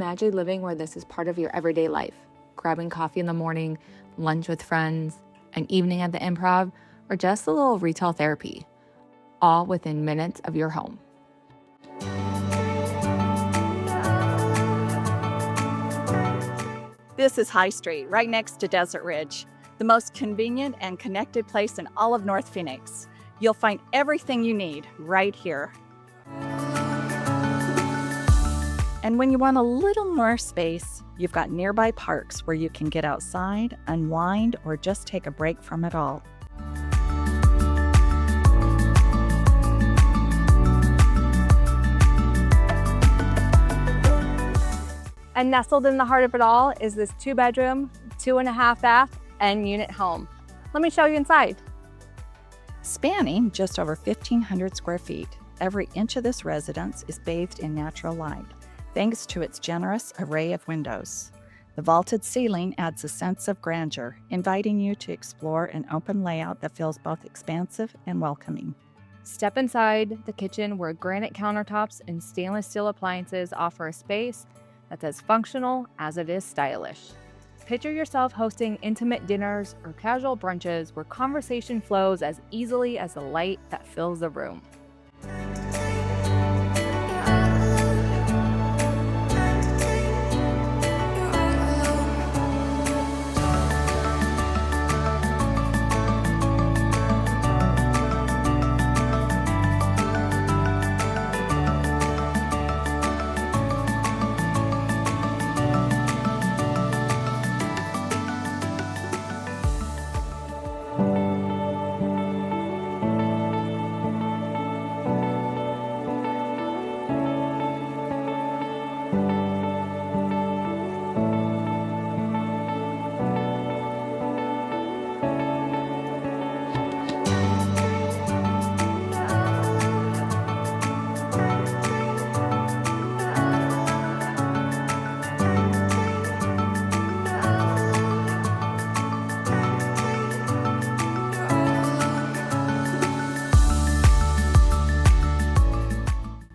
Imagine living where this is part of your everyday life, grabbing coffee in the morning, lunch with friends, an evening at the Improv, or just a little retail therapy, all within minutes of your home. This is High Street, right next to Desert Ridge, the most convenient and connected place in all of North Phoenix. You'll find everything you need right here. And when you want a little more space, you've got nearby parks where you can get outside, unwind, or just take a break from it all. And nestled in the heart of it all is this 2-bedroom, 2.5 bath, and unit home. Let me show you inside. Spanning just over 1,500 square feet, every inch of this residence is bathed in natural light, thanks to its generous array of windows. The vaulted ceiling adds a sense of grandeur, inviting you to explore an open layout that feels both expansive and welcoming. Step inside the kitchen where granite countertops and stainless steel appliances offer a space that's as functional as it is stylish. Picture yourself hosting intimate dinners or casual brunches where conversation flows as easily as the light that fills the room.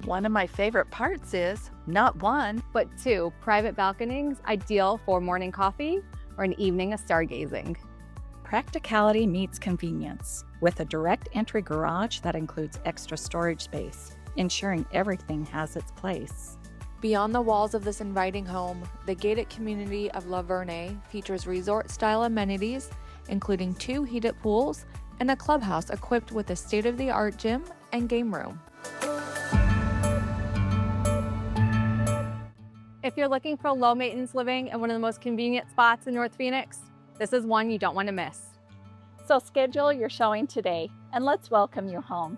One of my favorite parts is not one, But 2 private balconies, ideal for morning coffee or an evening of stargazing. practicality meets convenience, with a direct entry garage that includes extra storage space, ensuring everything has its place. Beyond the walls of this inviting home, the gated community of Verne features resort-style amenities, including 2 heated pools and a clubhouse equipped with a state-of-the-art gym and game room. If you're looking for low-maintenance living in one of the most convenient spots in North Phoenix, this is one you don't want to miss. So schedule your showing today and let's welcome you home.